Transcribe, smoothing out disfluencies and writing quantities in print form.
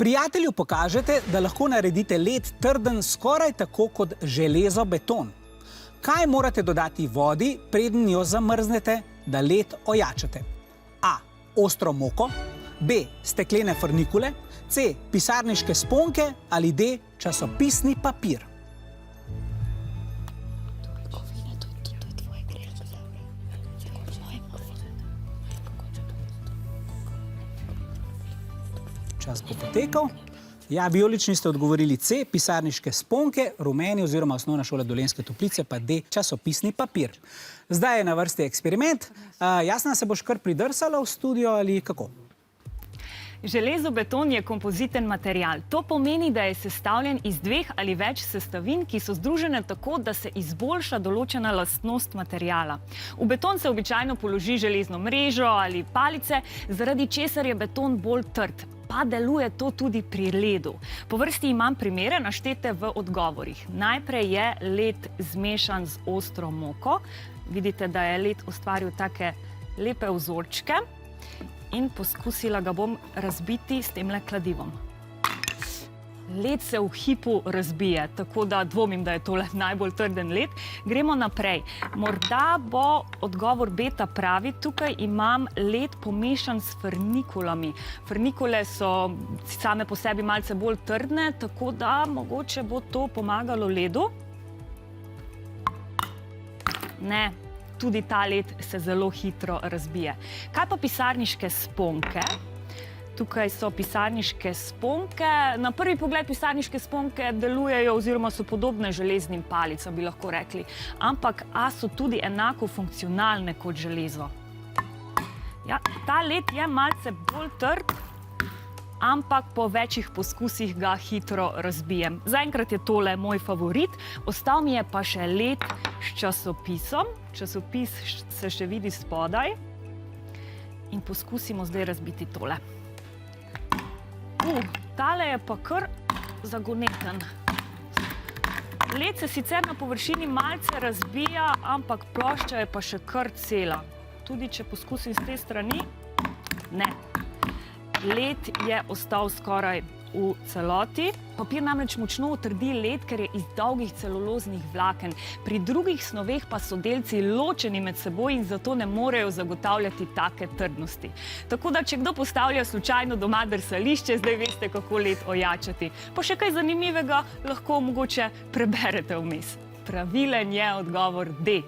Prijatelju pokažete, da lahko naredite led trden skoraj tako kot železo beton. Kaj morate dodati vodi, preden jo zamrznete, da led ojačate? A. Ostro moko, B. Steklene frnikule, C. Pisarniške sponke ali D. Časopisni papir. Čas bo potekal. Ja, vijolični ste odgovorili C, pisarniške sponke, rumeni oziroma Osnovna šola Dolenjske Toplice pa D, časopisni papir. Zdaj je na vrsti eksperiment. Jasna, se boš kar pridrsala v studio ali kako? Železobeton je kompoziten material. To pomeni, da je sestavljen iz dveh ali več sestavin, ki so združene tako, da se izboljša določena lastnost materiala. V beton se običajno položi železno mrežo ali palice, zaradi česar je beton bolj trd. Pa deluje to tudi pri ledu. Po vrsti imam primere naštete v odgovorih. Najprej je led zmešan z ostro moko. Vidite, da je led ustvaril take lepe vzorčke. In poskusila ga bom razbiti s temle kladivom. Led se v hipu razbije, tako da dvomim, da je tole najbolj trden led. Gremo naprej. Morda bo odgovor beta pravi. Tukaj imam led pomešan s frnikulami. Frnikule so same po sebi malce bolj trdne, tako da mogoče bo to pomagalo ledu. Ne. Tudi ta led se zelo hitro razbije. Kaj pa pisarniške sponke? Tukaj so pisarniške sponke. Na prvi pogled pisarniške sponke delujejo oziroma so podobne železnim palicam, bi lahko rekli. Ampak so tudi enako funkcionalne kot železo. Ja, ta led je malce bolj trd, ampak po večjih poskusih ga hitro razbijem. Zaenkrat je tole moj favorit. Ostal mi je pa še led s časopisom. Časopis se še vidi spodaj. In poskusimo zdaj razbiti tole. Tale je pa kar zagoneten. Led se sicer na površini malce razbija, ampak plošča je pa še kar cela. Tudi če poskusim s te strani, ne. Led je ostal skoraj v celoti. Papir namreč močno utrdi led, ker je iz dolgih celuloznih vlaken. Pri drugih snoveh pa so delci ločeni med seboj in zato ne morejo zagotavljati take trdnosti. Tako da, če kdo postavlja slučajno doma drsališče, zdaj veste, kako led ojačati. Pa še kaj zanimivega lahko mogoče preberete vmes. Pravilen je odgovor D.